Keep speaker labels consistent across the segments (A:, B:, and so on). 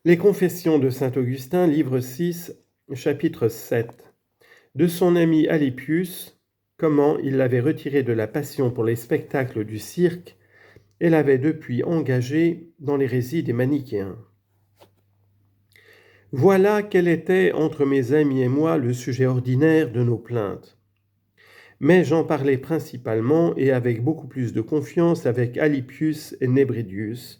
A: Les Confessions de saint Augustin, livre 6, chapitre 7. De son ami Alypius, comment il l'avait retiré de la passion pour les spectacles du cirque et l'avait depuis engagé dans l'hérésie des manichéens. Voilà quel était entre mes amis et moi le sujet ordinaire de nos plaintes. Mais j'en parlais principalement et avec beaucoup plus de confiance avec Alypius et Nébridius,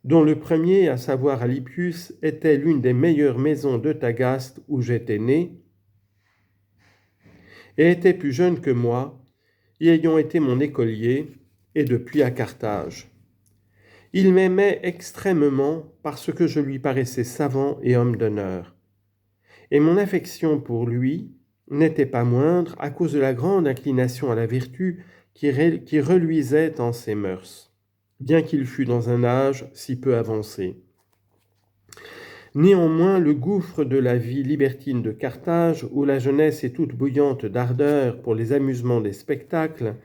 A: dont le premier, à savoir Alypius, était l'une des meilleures maisons de Tagaste où j'étais né, et était plus jeune que moi, y ayant été mon écolier, et depuis à Carthage. Il m'aimait extrêmement parce que je lui paraissais savant et homme d'honneur. Et mon affection pour lui n'était pas moindre à cause de la grande inclination à la vertu qui reluisait en ses mœurs, bien qu'il fût dans un âge si peu avancé. Néanmoins, le gouffre de la vie libertine de Carthage, où la jeunesse est toute bouillante d'ardeur pour les amusements des spectacles,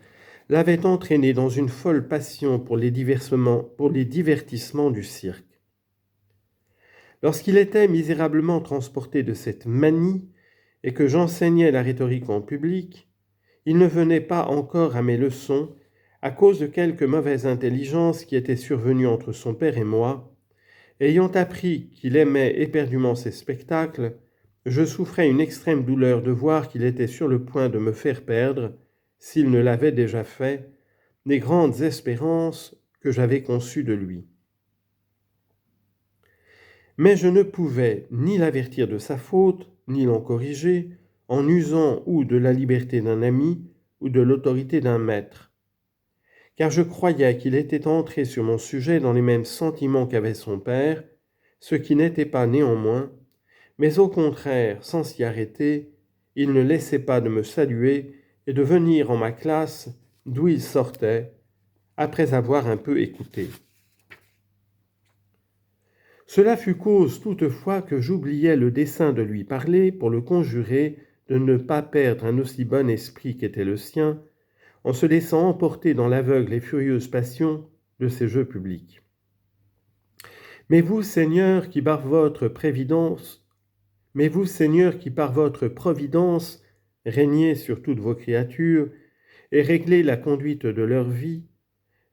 A: l'avait entraîné dans une folle passion pour les divertissements du cirque. Lorsqu'il était misérablement transporté de cette manie et que j'enseignais la rhétorique en public, il ne venait pas encore à mes leçons à cause de quelque mauvaise intelligence qui était survenue entre son père et moi. Ayant appris qu'il aimait éperdument ces spectacles, je souffrais une extrême douleur de voir qu'il était sur le point de me faire perdre, s'il ne l'avait déjà fait, les grandes espérances que j'avais conçues de lui. Mais je ne pouvais ni l'avertir de sa faute, ni l'en corriger, en usant ou de la liberté d'un ami, ou de l'autorité d'un maître. Car je croyais qu'il était entré sur mon sujet dans les mêmes sentiments qu'avait son père, ce qui n'était pas néanmoins, mais au contraire, sans s'y arrêter, il ne laissait pas de me saluer et de venir en ma classe d'où il sortait, après avoir un peu écouté. Cela fut cause toutefois que j'oubliais le dessein de lui parler pour le conjurer de ne pas perdre un aussi bon esprit qu'était le sien, en se laissant emporter dans l'aveugle et furieuse passion de ces jeux publics. Mais vous, Seigneur, qui par votre providence régnez sur toutes vos créatures et réglez la conduite de leur vie,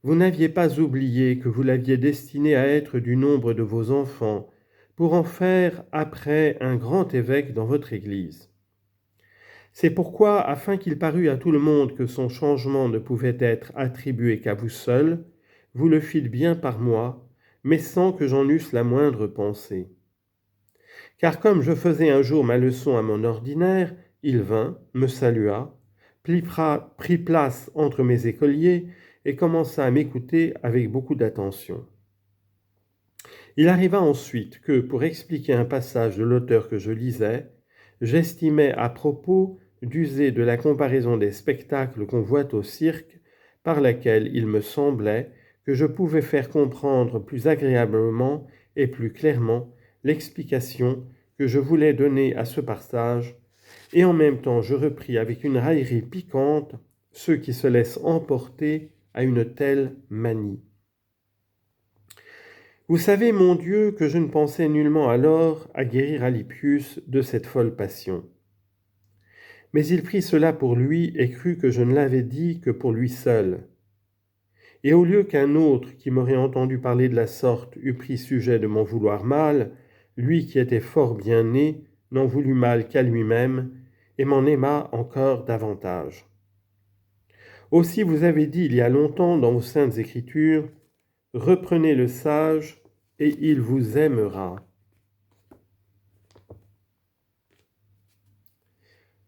A: vous n'aviez pas oublié que vous l'aviez destiné à être du nombre de vos enfants, pour en faire après un grand évêque dans votre Église. C'est pourquoi, afin qu'il parût à tout le monde que son changement ne pouvait être attribué qu'à vous seul, vous le fîtes bien par moi, mais sans que j'en eusse la moindre pensée. Car comme je faisais un jour ma leçon à mon ordinaire, il vint, me salua, prit place entre mes écoliers et commença à m'écouter avec beaucoup d'attention. Il arriva ensuite que, pour expliquer un passage de l'auteur que je lisais, j'estimais à propos d'user de la comparaison des spectacles qu'on voit au cirque, par laquelle il me semblait que je pouvais faire comprendre plus agréablement et plus clairement l'explication que je voulais donner à ce passage, et en même temps je repris avec une raillerie piquante ceux qui se laissent emporter à une telle manie. Vous savez, mon Dieu, que je ne pensais nullement alors à guérir Alypius de cette folle passion. Mais il prit cela pour lui et crut que je ne l'avais dit que pour lui seul. Et au lieu qu'un autre qui m'aurait entendu parler de la sorte eût pris sujet de m'en vouloir mal, lui qui était fort bien né n'en voulut mal qu'à lui-même et m'en aima encore davantage. Aussi vous avez dit il y a longtemps dans vos saintes écritures, « Reprenez le sage et il vous aimera. »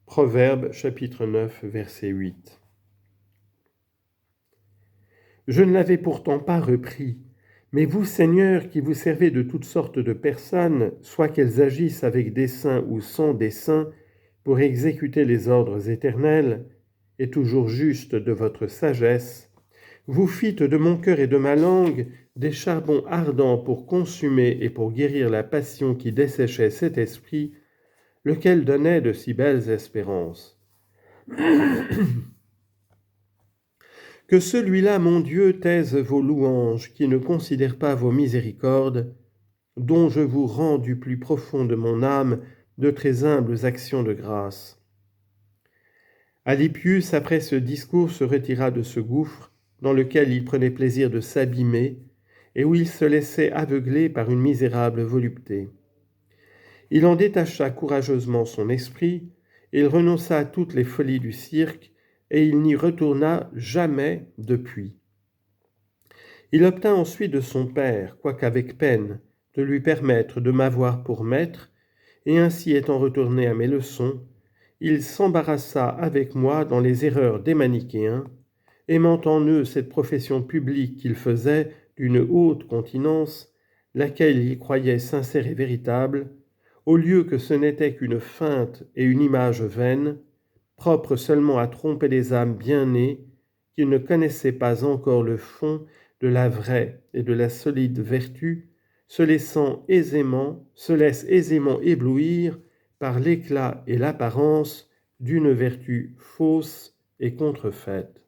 A: Proverbe chapitre 9 verset 8. Je ne l'avais pourtant pas repris, mais vous, Seigneur, qui vous servez de toutes sortes de personnes, soit qu'elles agissent avec dessein ou sans dessein, pour exécuter les ordres éternels, et toujours justes de votre sagesse, vous fîtes de mon cœur et de ma langue des charbons ardents pour consumer et pour guérir la passion qui desséchait cet esprit, lequel donnait de si belles espérances. Que celui-là, mon Dieu, taise vos louanges, qui ne considère pas vos miséricordes, dont je vous rends du plus profond de mon âme de très humbles actions de grâce. Alypius, après ce discours, se retira de ce gouffre dans lequel il prenait plaisir de s'abîmer et où il se laissait aveugler par une misérable volupté. Il en détacha courageusement son esprit, il renonça à toutes les folies du cirque et il n'y retourna jamais depuis. Il obtint ensuite de son père, quoique avec peine, de lui permettre de m'avoir pour maître, et ainsi étant retourné à mes leçons, il s'embarrassa avec moi dans les erreurs des manichéens, aimant en eux cette profession publique qu'il faisait d'une haute continence, laquelle il croyait sincère et véritable, au lieu que ce n'était qu'une feinte et une image vaine, propre seulement à tromper les âmes bien nées, qui ne connaissaient pas encore le fond de la vraie et de la solide vertu, se laissent aisément éblouir par l'éclat et l'apparence d'une vertu fausse et contrefaite.